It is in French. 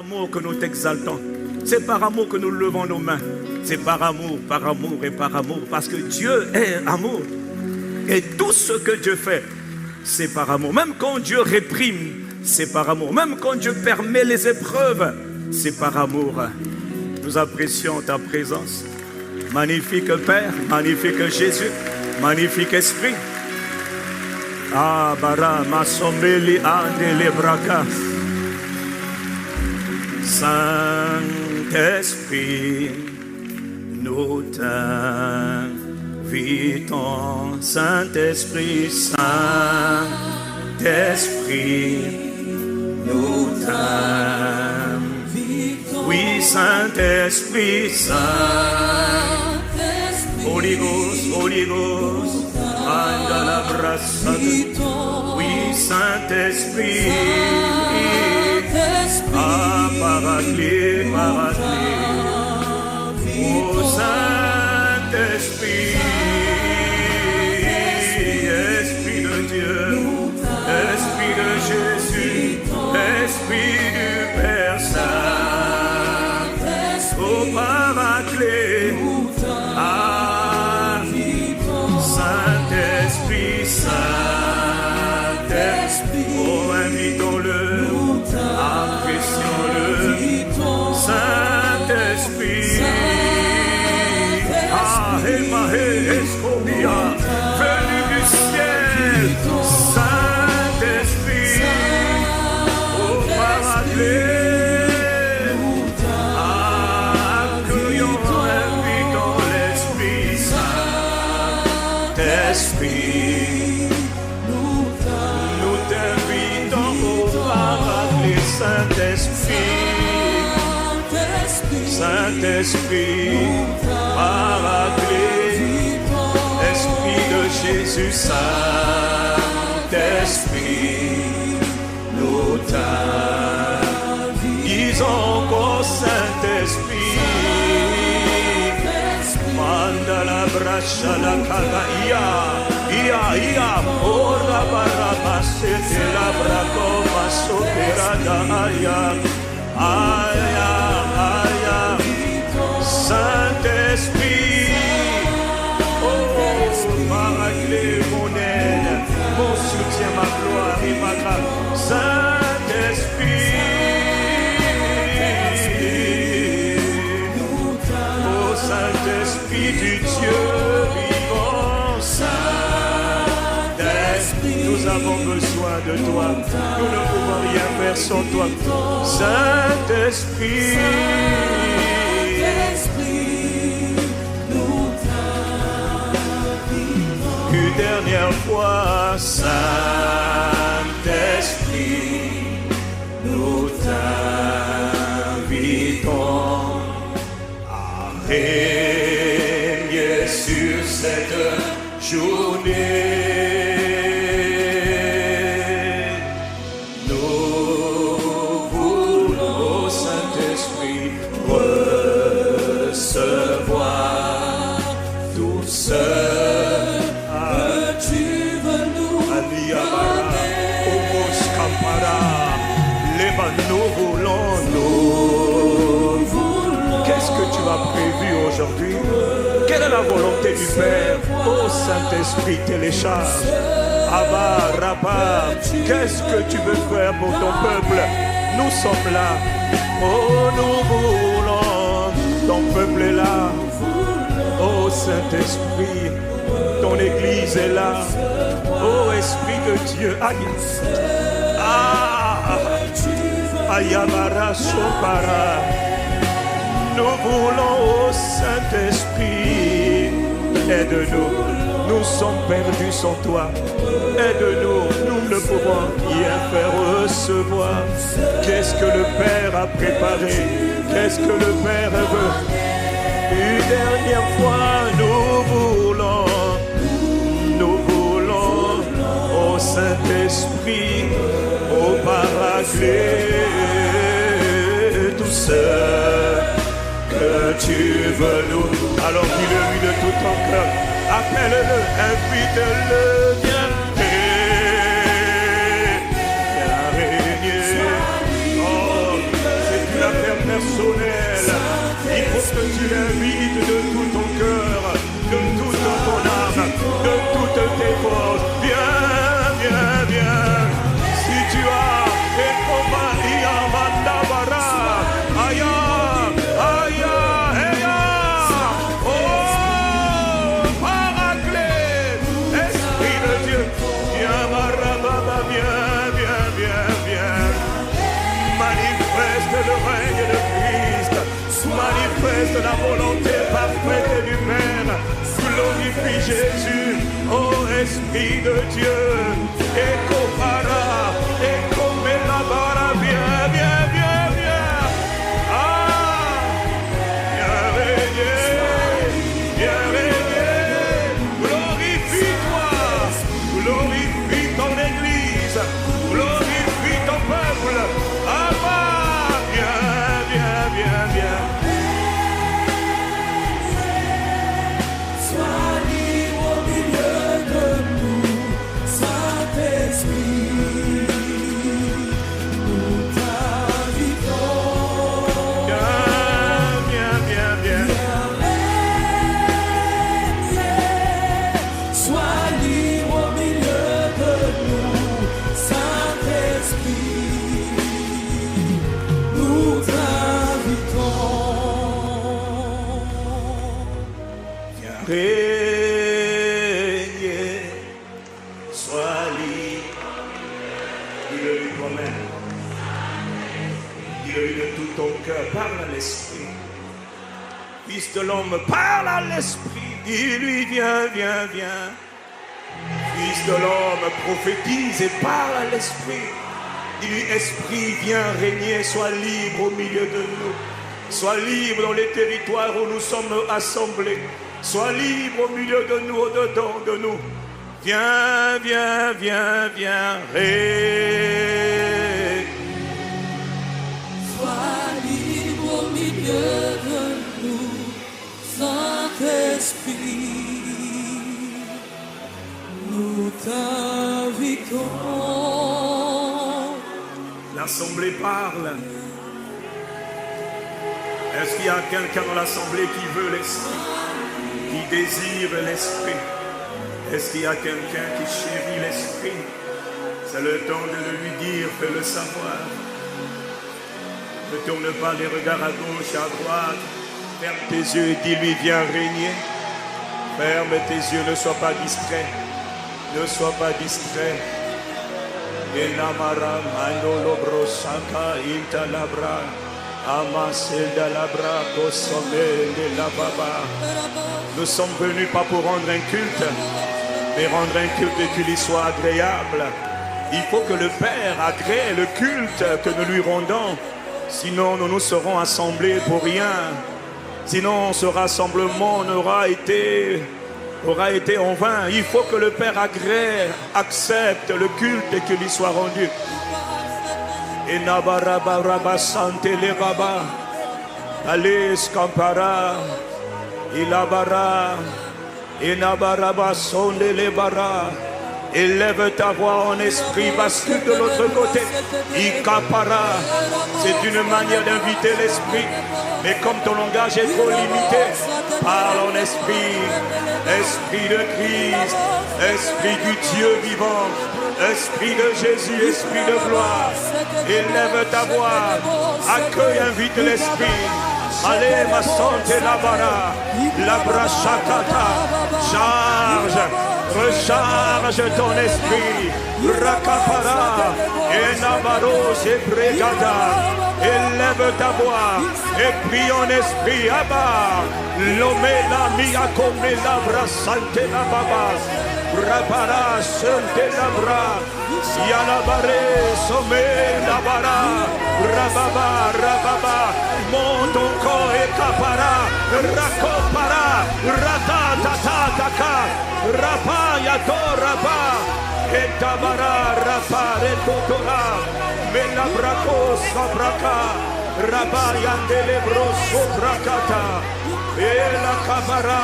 amour que nous t'exaltons. C'est par amour que nous levons nos mains. C'est par amour et par amour. Parce que Dieu est amour. Et tout ce que Dieu fait, c'est par amour. Même quand Dieu réprime, c'est par amour. Même quand Dieu permet les épreuves, c'est par amour. Nous apprécions ta présence. Magnifique Père, magnifique Jésus, magnifique Esprit. Ah, bara, masombeli, ande, lebraka. Saint-Esprit, nous t'invitons. Saint-Esprit, Saint-Esprit, nous t'invitons. Oui, Saint-Esprit, Saint-Esprit, Holy Ghost, Holy Ghost, oui, Saint-Esprit, ah, Paraclet, Paraclet, oh Saint-Esprit, Esprit de Dieu, Esprit de Jésus, Esprit du Père Saint, oh Paraclet, ah, Saint-Esprit, Saint-Esprit, oh invitons-le, apprécions-le, Saint-Esprit, ah, Emahe, Escobia, venu du ciel, Saint-Esprit, oh Paraclet, accueillons, invitons l'Esprit Saint-Esprit, nous t'invitons au Paraclet, Saint-Esprit, Saint-Esprit, Paraclet, Esprit de Jésus, Saint-Esprit, nous t'invitons encore, Saint-Esprit, Mandala Brasha la Kalaïa, Ia, Ora Barabase de la Bracoma Soperada Aya, Saint-Esprit, oh, Paraclet, mon aide, mon soutien, ma gloire et ma grâce, Saint-Esprit, oh, Saint-Esprit du Dieu vivant, Saint-Esprit, nous avons besoin de toi, nous ne pouvons rien faire sans toi, Saint-Esprit, une dernière fois, Saint-Esprit, nous t'invitons à régner sur cette journée. Nous voulons, Saint-Esprit, recevoir tout seul. Nous voulons. Qu'est-ce que tu as prévu aujourd'hui? Quelle est la volonté du Père? Oh Saint-Esprit, télécharge. Abba, Rabba, qu'est-ce que tu veux faire pour ton peuple? Nous sommes là. Oh, nous voulons. Ton peuple est là. Oh Saint-Esprit, ton Église est là. Oh Esprit de Dieu. Aïe. Ayamara Sopara. Nous voulons, oh Saint-Esprit, aide-nous. Nous sommes perdus sans toi. Aide-nous, nous ne pouvons rien faire recevoir. Qu'est-ce que le Père a préparé? Qu'est-ce que le Père veut? Une dernière fois, nous voulons, oh Saint-Esprit, oh Paraclet, tout ce que tu veux nous. Alors dis-le-lui de tout ton cœur, appelle-le, invite-le, viens régner. Oh, c'est personnel. Il faut que tu l'invites de tout ton cœur, de toute ton âme, de toutes tes forces. Viens, viens, viens. Si tu as et comment il y a Mandabara, Aya, Aya, Aya. Oh, Paraclet, Esprit de Dieu. Viens, Marababa, viens, viens, viens, viens. Manifeste le règne de Christ. Manifeste la volonté parfaite du Père. Glorifie Jésus, ô Esprit de Dieu. Echo para, echo melabara, viens, viens, viens, viens. Ah, viens régner, viens régner. Glorifie-toi, glorifie ton Église, glorifie ton peuple. Ah, viens, viens, viens, viens. Régner, sois libre. Dis-le toi-même. Dis-le de tout ton cœur. Parle à l'esprit. Fils de l'homme, parle à l'esprit. Dis-lui, viens, viens, viens. Fils de l'homme, prophétise et parle à l'esprit. Dis-lui, esprit, viens régner, sois libre au milieu de nous. Sois libre dans les territoires où nous sommes assemblés. Sois libre au milieu de nous, au-dedans de nous. Viens, viens, viens, viens, Sois libre au milieu de nous, Saint-Esprit. Nous t'invitons. L'assemblée parle. Est-ce qu'il y a quelqu'un dans l'assemblée qui veut l'esprit, qui désire l'esprit? Est-ce qu'il y a quelqu'un qui chérit l'esprit? C'est le temps de le lui dire, fais-le savoir. Ne tourne pas les regards à gauche, à droite. Ferme tes yeux et dis-lui, viens régner. Ferme tes yeux, ne sois pas distrait. Ne sois pas distrait. Enamara mandolo brosaka intalabra. Nous sommes venus pas pour rendre un culte, mais rendre un culte qui lui soit agréable. Il faut que le Père agrée le culte que nous lui rendons. Sinon, nous nous serons assemblés pour rien. Sinon, ce rassemblement aura été en vain. Il faut que le Père agrée, accepte le culte qui lui soit rendu. Et Nabarabaraba Sante le Baba, Allez Scampara, Ilabara, et Nabaraba Sonde le Bara. Élève ta voix en esprit, bascule de l'autre côté. Ikapara, c'est une manière d'inviter l'esprit. Mais comme ton langage est trop limité, parle en esprit. Esprit de Christ, esprit du Dieu vivant, esprit de Jésus, esprit de gloire. Élève ta voix, accueille, invite l'esprit. Allez, ma santé la bara, la brachakata, charge. Recharge ton esprit, Rakapara, et Nabaros et Brégada, élève ta voix, et prie en esprit, Abba, Lomela, Miakomela, Brasante la Baba, Brapara, Sante la Bra, Yanabare, Somé, Nabara, Rababa, Rababa, monte encore et Kapara, Rakopara, Ratatataka, Rapa, Yato, Rapa, Etabara, Rapa, Retotora, Melabraco, Sabraka, Raba, Yandelebro, Sobrakata, Ela Kabara.